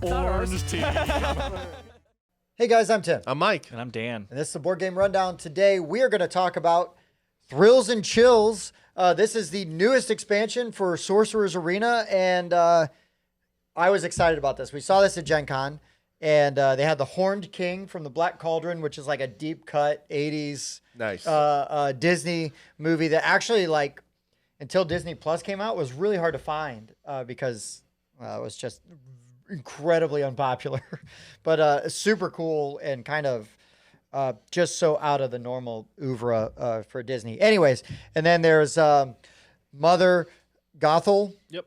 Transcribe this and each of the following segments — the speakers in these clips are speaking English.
Orange team. Hey guys, I'm Tim. I'm Mike. And I'm Dan. And this is the Board Game Rundown. Today we are going to talk about Thrills and Chills. This is the newest expansion for Sorcerer's Arena, and I was excited about this. We saw this at Gen Con, and they had the Horned King from the Black Cauldron, which is like a deep cut 80s Nice. Disney movie that actually, like, until Disney Plus came out, was really hard to find because it was just incredibly unpopular, but super cool and kind of just so out of the normal oeuvre for Disney. Anyways, and then there's Mother Gothel. Yep.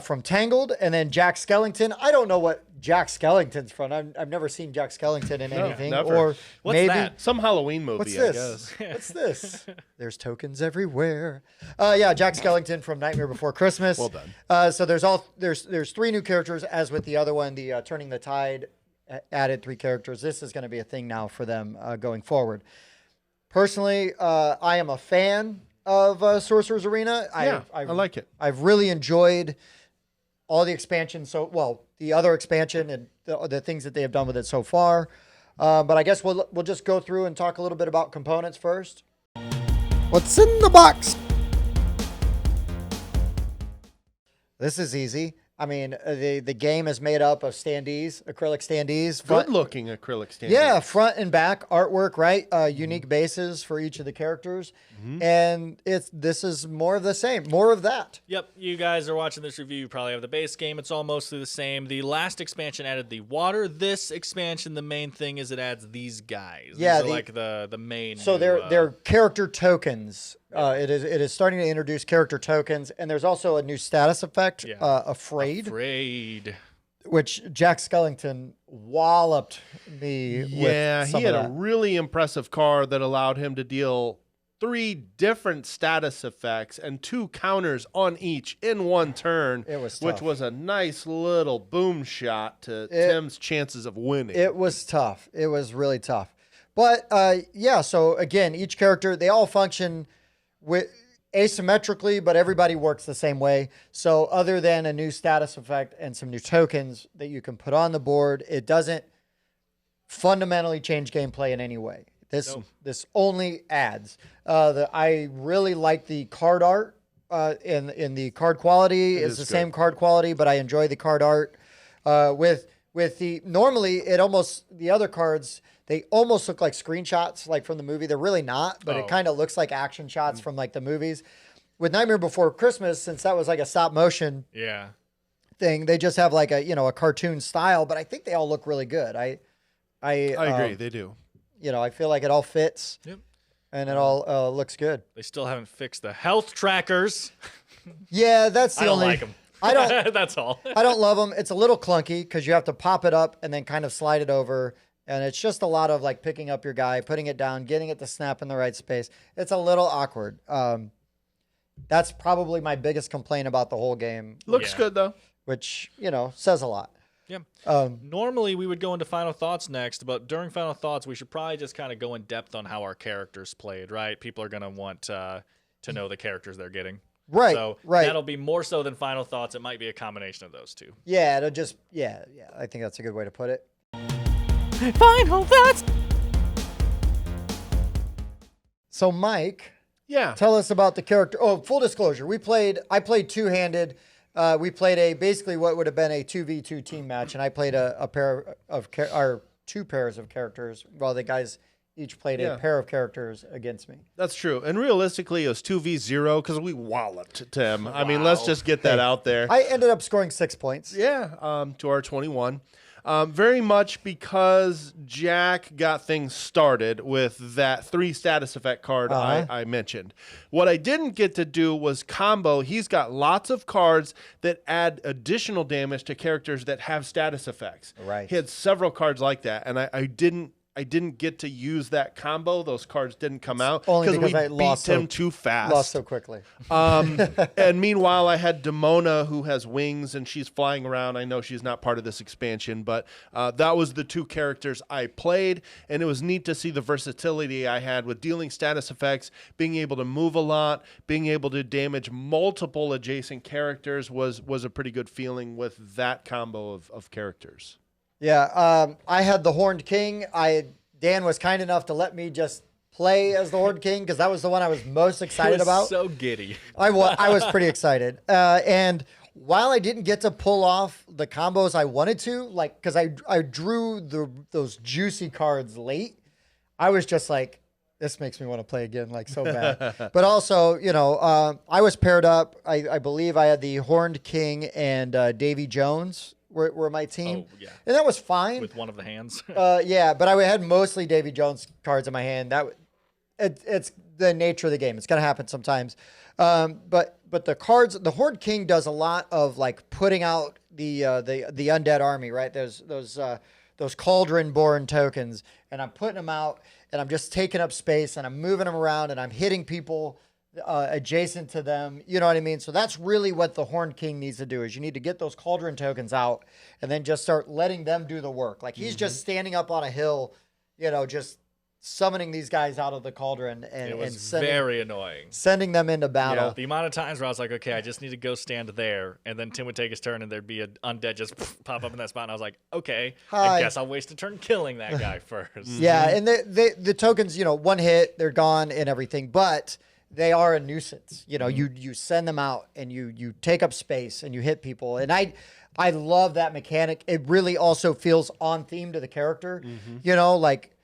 From Tangled, and then Jack Skellington. I don't know what Jack Skellington's from. I've never seen Jack Skellington in anything. never. Or What's maybe that? Some Halloween movie, What's I this? guess. What's this? There's tokens everywhere. Yeah, Jack Skellington from Nightmare Before Christmas. Well done. So there's three new characters, as with the other one, the Turning the Tide added 3 characters. This is going to be a thing now for them going forward. Personally, I am a fan of Sorcerer's Arena. I like it. I've really enjoyed all the expansion. The other expansion and the things that they have done with it so far. But I guess we'll just go through and talk a little bit about components first. What's in the box? This is easy. I mean, the game is made up of standees, acrylic standees. Good-looking acrylic standees. Yeah, front and back artwork, right? Unique bases for each of the characters. And this is more of the same, more of that. Yep. You guys are watching this review. You probably have the base game. It's all mostly the same. The last expansion added the water. This expansion, the main thing is it adds these guys. Yeah, these are like the main. So they're character tokens. It is starting to introduce character tokens, and there's also a new status effect, Afraid, which Jack Skellington walloped me with. Yeah, Some he had of a that. really impressive card that allowed him to deal 3 different status effects and 2 counters on each in one turn. It was which tough. was a nice little boom shot to Tim's chances of winning. It was tough. It was really tough. But yeah, so again, each character, they all function asymmetrically, but everybody works the same way. So other than a new status effect and some new tokens that you can put on the board, it doesn't fundamentally change gameplay in any way. This only adds. I really like the card art in the card quality. It's the same card quality, but I enjoy the card art. Normally the other cards, they almost look like screenshots like from the movie. They're really not, but it kind of looks like action shots from like the movies. With Nightmare Before Christmas, since that was like a stop motion thing, they just have like a cartoon style, but I think they all look really good. I agree, they do. I feel like it all fits. Yep. And it all looks good. They still haven't fixed the health trackers. Yeah, that's the I don't only. like them. I don't. That's all. I don't love them. It's a little clunky because you have to pop it up and then kind of slide it over, and it's just a lot of like picking up your guy, putting it down, getting it to snap in the right space. It's a little awkward. That's probably my biggest complaint about the whole game. Looks good though, which says a lot. Yeah. Normally we would go into final thoughts next, but during final thoughts we should probably just kind of go in depth on how our characters played, right? People are going to want to know the characters they're getting. Right. So right. that'll be more so than final thoughts. It might be a combination of those two. Yeah, it'll just I think that's a good way to put it. Final thoughts. So Mike, yeah, tell us about the character. Oh, full disclosure, I played two-handed. We played basically what would have been a 2v2 team match, and I played a pair of 2 pairs of characters, while the guys each played a pair of characters against me. That's true. And realistically, it was 2v0 because we walloped Tim. Wow. I mean, let's just get that out there. I ended up scoring 6 points. Yeah, to our 21. Very much because Jack got things started with that 3 status effect card I mentioned. What I didn't get to do was combo. He's got lots of cards that add additional damage to characters that have status effects. Right. He had several cards like that, and I I didn't get to use that combo. Those cards didn't come out Only because we I lost beat him too fast. Lost so quickly. And meanwhile, I had Demona, who has wings and she's flying around. I know she's not part of this expansion, but that was the 2 characters I played, and it was neat to see the versatility I had with dealing status effects, being able to move a lot, being able to damage multiple adjacent characters was a pretty good feeling with that combo of characters. Yeah, I had the Horned King. Dan was kind enough to let me just play as the Horned King because that was the one I was most excited about. So giddy. I was pretty excited. And while I didn't get to pull off the combos I wanted to, like, because I drew those juicy cards late, I was just like, this makes me want to play again, like, so bad. But also, you know, I was paired up. I believe I had the Horned King and Davy Jones were my team. Oh, yeah. And that was fine. With one of the hands. Yeah, but I had mostly Davy Jones cards in my hand. It's the nature of the game. It's gonna happen sometimes. But the cards, the Horde King does a lot of like putting out the undead army, right? Those cauldron-born tokens, and I'm putting them out, and I'm just taking up space, and I'm moving them around, and I'm hitting people adjacent to them. You know what I mean? So that's really what the Horned King needs to do, is you need to get those cauldron tokens out and then just start letting them do the work. Like he's just standing up on a hill, you know, just summoning these guys out of the cauldron and it was sending, very annoying. Sending them into battle. Yeah, the amount of times where I was like, okay, I just need to go stand there, and then Tim would take his turn, and there'd be an undead just pop up in that spot, and I was like, okay, I guess I'll waste a turn killing that guy first. Yeah, and the tokens, you know, one hit, they're gone and everything, but they are a nuisance. You know, you send them out, and you take up space, and you hit people, and I love that mechanic. It really also feels on theme to the character. You know, like.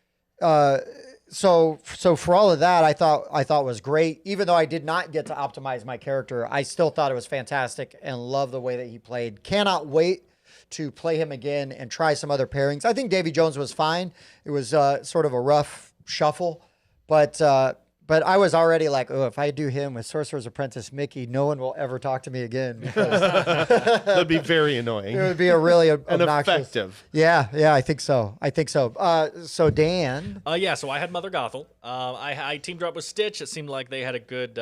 So for all of that, I thought was great. Even though I did not get to optimize my character, I still thought it was fantastic and love the way that he played. Cannot wait to play him again and try some other pairings. I think Davy Jones was fine. It was sort of a rough shuffle, but I was already like, oh, if I do him with Sorcerer's Apprentice Mickey, no one will ever talk to me again. That'd be very annoying. It would be a really obnoxious. Effective. Yeah, I think so. So Dan. So I had Mother Gothel. I teamed her up with Stitch. It seemed like they had a good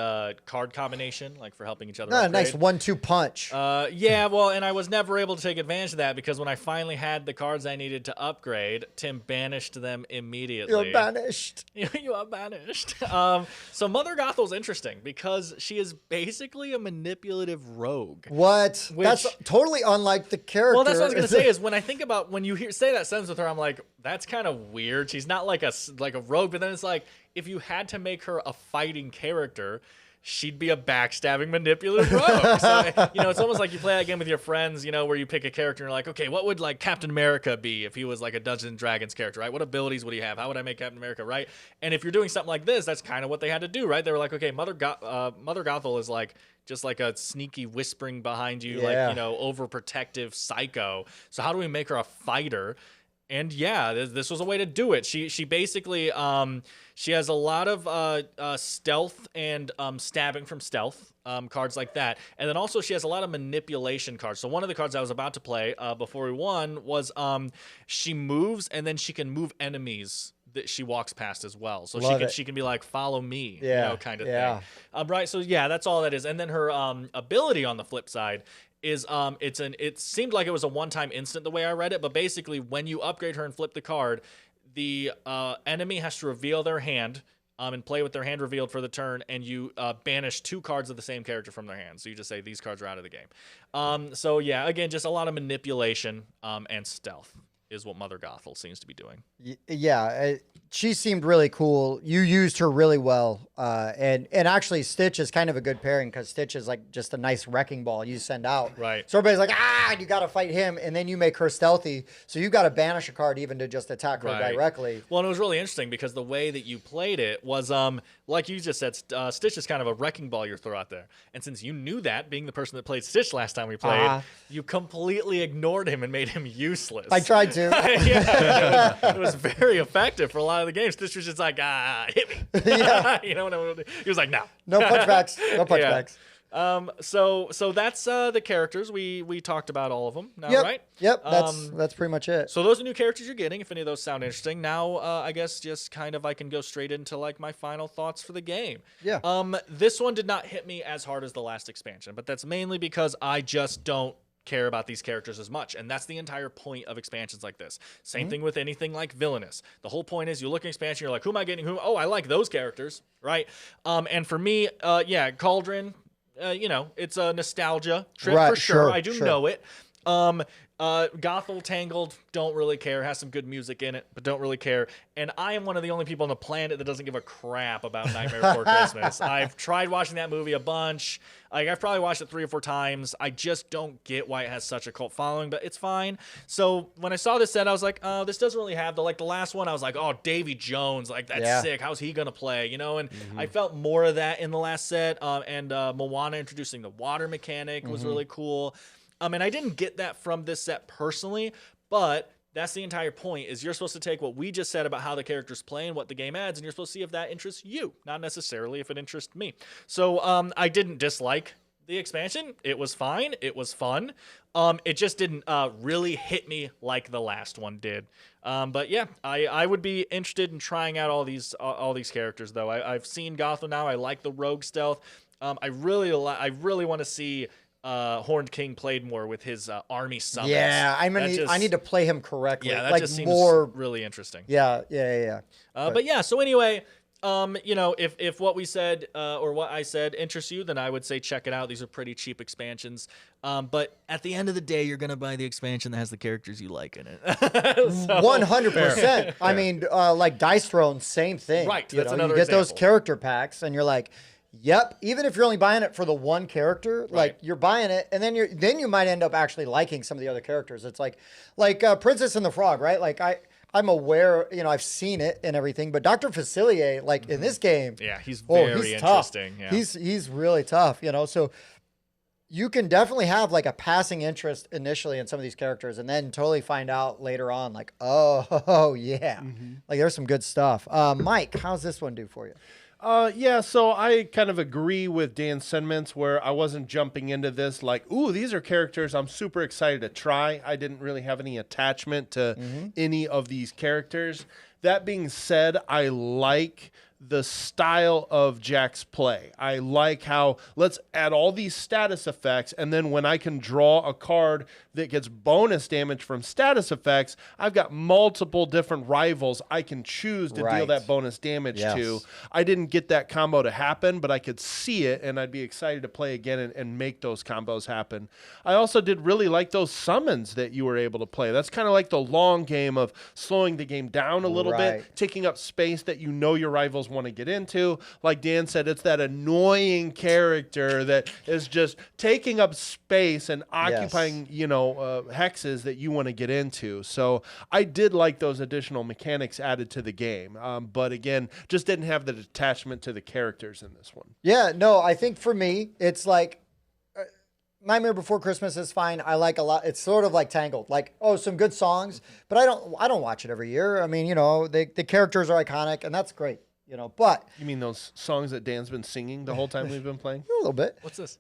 card combination, like for helping each other. A nice 1-2 punch. And I was never able to take advantage of that because when I finally had the cards I needed to upgrade, Tim banished them immediately. You're banished. You are banished. So Mother Gothel's interesting because she is basically a manipulative rogue. What? That's totally unlike the character. Well, that's what I was going to say is when I think about when you say that sentence with her, I'm like, that's kind of weird. She's not like a rogue, but then it's like if you had to make her a fighting character, she'd be a backstabbing, manipulative rogue. So, you know, it's almost like you play that game with your friends, you know, where you pick a character and you're like, okay, what would like Captain America be if he was like a Dungeons and Dragons character, right? What abilities would he have? How would I make Captain America, right? And if you're doing something like this, that's kind of what they had to do, right? They were like, okay, Mother Gothel is like just like a sneaky whispering behind you, like, you know, overprotective psycho. So how do we make her a fighter? And yeah, this was a way to do it. She basically she has a lot of stealth and stabbing from stealth cards like that, and then also she has a lot of manipulation cards. So one of the cards I was about to play before we won was she moves and then she can move enemies that she walks past as well. So she can be like, follow me, you know, kind of thing. Right. So yeah, that's all that is. And then her ability on the flip side is it seemed like it was a one-time instant the way I read it, but basically when you upgrade her and flip the card, the enemy has to reveal their hand and play with their hand revealed for the turn, and you banish 2 cards of the same character from their hand. So you just say these cards are out of the game. So yeah, again, just a lot of manipulation and stealth is what Mother Gothel seems to be doing. Yeah, she seemed really cool. You used her really well. And actually, Stitch is kind of a good pairing because Stitch is like just a nice wrecking ball you send out. Right. So everybody's like, you got to fight him. And then you make her stealthy. So you got to banish a card even to just attack her directly. Well, and it was really interesting because the way that you played it was, like you just said, Stitch is kind of a wrecking ball you throw out there. And since you knew that, being the person that played Stitch last time we played, you completely ignored him and made him useless. I tried to. Yeah, it was very effective for a lot of the games. Stitch was just like, hit me. Yeah. You know, he was like, no. No punchbacks. No punchbacks. So that's the characters. We talked about all of them now, Yep. right? Yep. That's pretty much it. So those are new characters you're getting. If any of those sound interesting, now I guess just kind of I can go straight into like my final thoughts for the game. Yeah. This one did not hit me as hard as the last expansion, but that's mainly because I just don't care about these characters as much, and that's the entire point of expansions like this. Same thing with anything like Villainous. The whole point is you look at expansion, you're like, who am I getting? Who? Oh, I like those characters, right? And for me, Cauldron, it's a nostalgia trip Right, for sure. I do sure. know it. Gothel Tangled, don't really care. Has some good music in it, but don't really care. And I am one of the only people on the planet that doesn't give a crap about Nightmare Before Christmas. I've tried watching that movie a bunch. Like, I've probably watched it 3 or 4 times. I just don't get why it has such a cult following, but it's fine. So when I saw this set, I was like, oh, this doesn't really have the last one. I was like, oh, Davy Jones, like that's sick. How's he gonna play? And I felt more of that in the last set. And Moana introducing the water mechanic was really cool. And I didn't get that from this set personally, but that's the entire point, is you're supposed to take what we just said about how the characters play and what the game adds, and you're supposed to see if that interests you, not necessarily if it interests me. So I didn't dislike the expansion. It was fine. It was fun. It just didn't really hit me like the last one did. But yeah, I would be interested in trying out all these characters, though. I've seen Gothel now. I like the rogue stealth. I really want to see Horned King played more with his army summons. Yeah, I need to play him correctly. Yeah, that like just seems more really interesting. Yeah. But yeah, so anyway, if what we said or what I said interests you, then I would say check it out. These are pretty cheap expansions. But at the end of the day, you're gonna buy the expansion that has the characters you like in it. 100%. I mean, like Dice Throne, same thing. Right, You that's know, another you get those example. character packs, and you're like, yep. Even if you're only buying it for the one character, like you're buying it, and then you might end up actually liking some of the other characters. It's like Princess and the Frog, right? Like I'm aware, I've seen it and everything, but Dr. Facilier, like in this game, he's very he's interesting. Tough. Yeah. He's really tough, So you can definitely have like a passing interest initially in some of these characters, and then totally find out later on, like, oh yeah, like there's some good stuff. Mike, how's this one do for you? So I kind of agree with Dan's sentiments, where I wasn't jumping into this like, ooh, these are characters I'm super excited to try. I didn't really have any attachment to any of these characters. That being said, I like the style of Jack's play. I like how let's add all these status effects, and then when I can draw a card that gets bonus damage from status effects, I've got multiple different rivals I can choose to deal that bonus damage to. I didn't get that combo to happen, but I could see it, and I'd be excited to play again and make those combos happen. I also did really like those summons that you were able to play. That's kind of like the long game of slowing the game down a little bit, taking up space that your rivals want to get into. Like Dan said, it's that annoying character that is just taking up space and occupying, hexes that you want to get into. So I did like those additional mechanics added to the game. But again, just didn't have the attachment to the characters in this one. Yeah, no, I think for me, it's like Nightmare Before Christmas is fine. I like a lot. It's sort of like Tangled, like, some good songs, but I don't watch it every year. I mean, the characters are iconic, and that's great. But you mean those songs that Dan's been singing the whole time we've been playing? A little bit. What's this?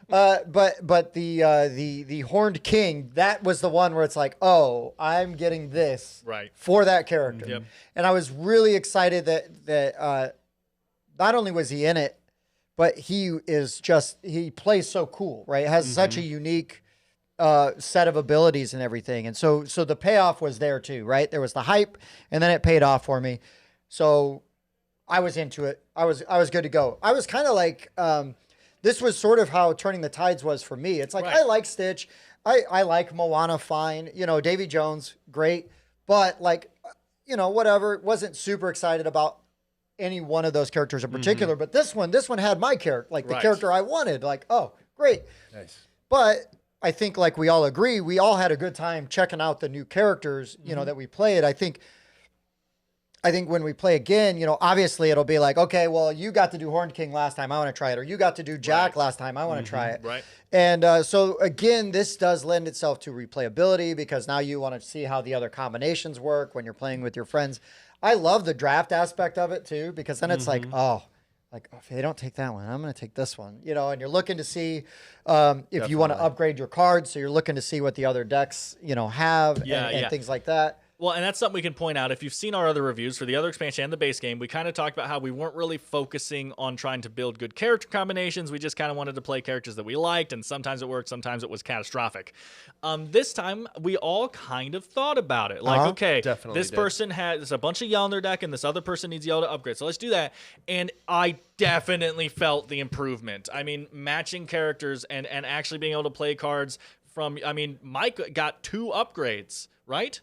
But the Horned King, that was the one where it's like, oh, I'm getting this for that character. Yep. And I was really excited that not only was he in it, but he plays so cool, right? Has such a unique set of abilities and everything. And so the payoff was there too, right? There was the hype, and then it paid off for me. So I was into it. I was good to go. I was kind of like, this was sort of how Turning the Tides was for me. It's like, I like Stitch. I like Moana fine. Davy Jones, great. But like, whatever. Wasn't super excited about any one of those characters in particular. But this one had my character, like the character I wanted. Like, oh, great. Nice. But I think like we all agree, we all had a good time checking out the new characters, that we played. I think when we play again, obviously it'll be like, okay, well, you got to do Horned King last time, I want to try it. Or you got to do Jack last time, I want to try it. Right. And so again, this does lend itself to replayability, because now you want to see how the other combinations work when you're playing with your friends. I love the draft aspect of it too, because then it's like, oh, like, oh, if they don't take that one, I'm going to take this one, you know, and you're looking to see if you want to upgrade your cards. So you're looking to see what the other decks, you know, have and things like that. Well, and that's something we can point out. If you've seen our other reviews for the other expansion and the base game, we kind of talked about how we weren't really focusing on trying to build good character combinations. We just kind of wanted to play characters that we liked, and sometimes it worked, sometimes it was catastrophic. This time, we all kind of thought about it. Like, okay, this person has a bunch of yellow in their deck, and this other person needs yellow to upgrade. So let's do that. And I definitely felt the improvement. I mean, matching characters and actually being able to play cards from, I mean, Mike got 2 upgrades, right?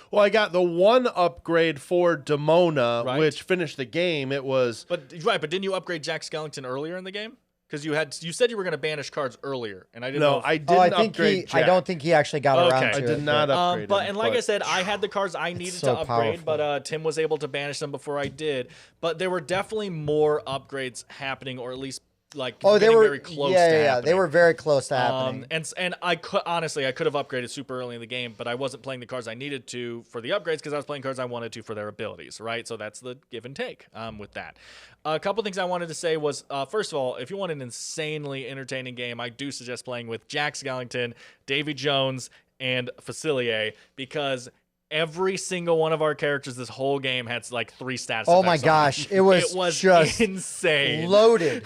Well, I got the 1 upgrade for Demona, which finished the game. It was but didn't you upgrade Jack Skellington earlier in the game? Because you said you were going to banish cards earlier, and I didn't know. I didn't upgrade Jack. I don't think he actually got around to it. I did not upgrade him, and like I said, I had the cards I needed to upgrade, but Tim was able to banish them before I did. But there were definitely more upgrades happening, or at least like they were very close to happening. They were very close to happening. And I could honestly, I could have upgraded super early in the game, but I wasn't playing the cards I needed to for the upgrades because I was playing cards I wanted to for their abilities, right? So that's the give and take with that. A couple things I wanted to say was, first of all, if you want an insanely entertaining game, I do suggest playing with Jack Skellington, Davy Jones, and Facilier, because every single one of our characters this whole game had like 3 stats. Oh my gosh, it was just insane, loaded.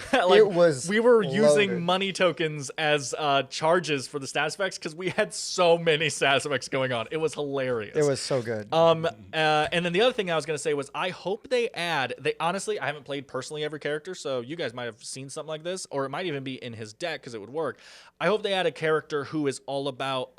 We were using money tokens as charges for the stats effects because we had so many stats effects going on. It was hilarious. It was so good. And then the other thing I was going to say was I hope they honestly, I haven't played personally every character, so you guys might have seen something like this, or it might even be in his deck because it would work. I hope they add a character who is all about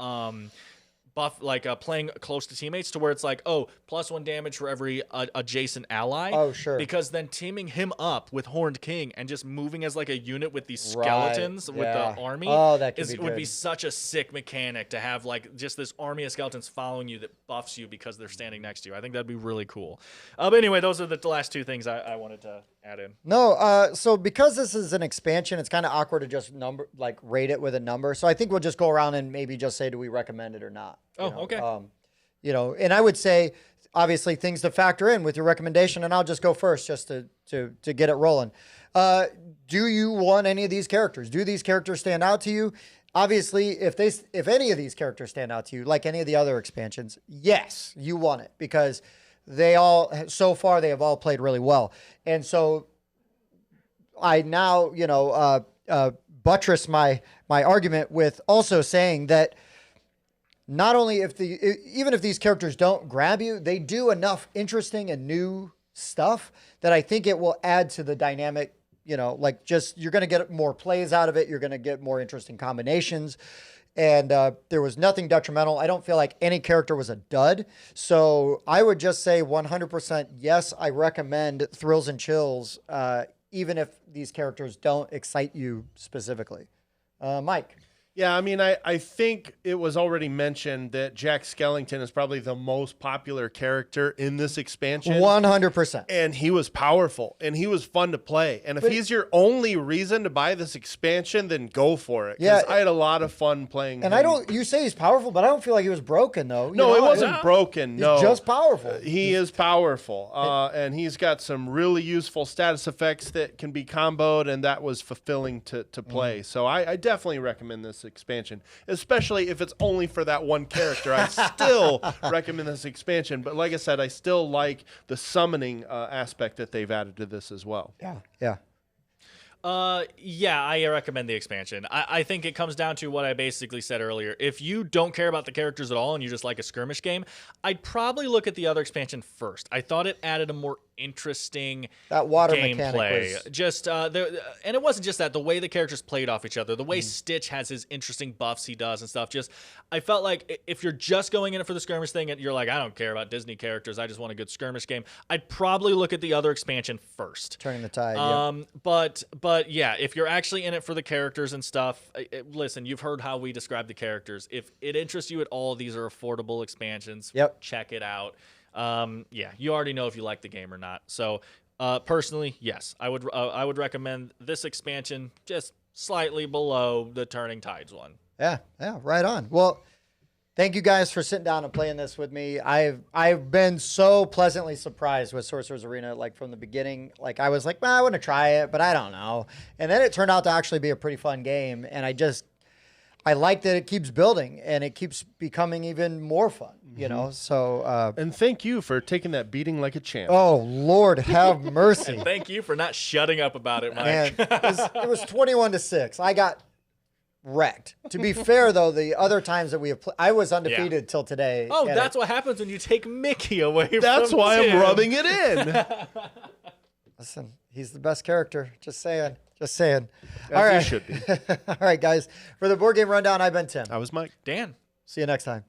buff, like playing close to teammates, to where it's like, oh, +1 damage for every adjacent ally. Oh, sure. Because then teaming him up with Horned King and just moving as like a unit with these skeletons with the army would be such a sick mechanic to have, like just this army of skeletons following you that buffs you because they're standing next to you. I think that'd be really cool. But anyway, those are the last 2 things I wanted to add in. No, so because this is an expansion, it's kind of awkward to just rate it with a number. So I think we'll just go around and maybe just say, do we recommend it or not? Okay. You know, and I would say, obviously, things to factor in with your recommendation, and I'll just go first just to get it rolling. Do you want any of these characters? Do these characters stand out to you? Obviously, if any of these characters stand out to you, like any of the other expansions, yes, you want it, because so far they have all played really well. And so I now, buttress my argument with also saying that not only even if these characters don't grab you, they do enough interesting and new stuff that I think it will add to the dynamic. You know, like just you're going to get more plays out of it. You're going to get more interesting combinations. And there was nothing detrimental. I don't feel like any character was a dud. So I would just say 100% yes, I recommend Thrills and Chills, even if these characters don't excite you specifically. Mike? Yeah, I mean, I think it was already mentioned that Jack Skellington is probably the most popular character in this expansion. 100%. And he was powerful, and he was fun to play. And if he's your only reason to buy this expansion, then go for it. Yeah, I had a lot of fun playing him. You say he's powerful, but I don't feel like he was broken, though. No, it wasn't broken. No. He's just powerful. He is powerful. And he's got some really useful status effects that can be comboed, and that was fulfilling to play. So I definitely recommend this expansion, especially if it's only for that one character. I still recommend this expansion, but like I said, I still like the summoning aspect that they've added to this as well. Yeah. Yeah, I recommend the expansion. I think it comes down to what I basically said earlier. If you don't care about the characters at all and you just like a skirmish game, I'd probably look at the other expansion first. I thought it added a more interesting that water gameplay. Mechanic was... Just and it wasn't just that. The way the characters played off each other, the way Stitch has his interesting buffs he does and stuff. Just I felt like if you're just going in it for the skirmish thing and you're like, I don't care about Disney characters, I just want a good skirmish game, I'd probably look at the other expansion first. Turning the tide. But yeah, if you're actually in it for the characters and stuff, listen, you've heard how we describe the characters. If it interests you at all, these are affordable expansions. Yep. Check it out. Yeah, you already know if you like the game or not. So, personally, yes, I would recommend this expansion just slightly below the Turning Tides one. Yeah, right on. Well, Thank you guys for sitting down and playing this with me. I've been so pleasantly surprised with Sorcerer's Arena, like from the beginning. Like I was like, well, I want to try it, but I don't know. And then it turned out to actually be a pretty fun game. And I like that it keeps building and it keeps becoming even more fun, you know? So, and thank you for taking that beating like a champ. oh Lord, have mercy. And thank you for not shutting up about it, Mike. And it was 21-6. I got wrecked. To be fair, though, the other times that we have I was undefeated till today. Oh, that's what happens when you take Mickey away from That's why Tim. I'm rubbing it in. Listen, he's the best character. Just saying. Just saying. As All right. he should be. All right, guys. For the Board Game Rundown, I've been Tim. I was Mike. Dan. See you next time.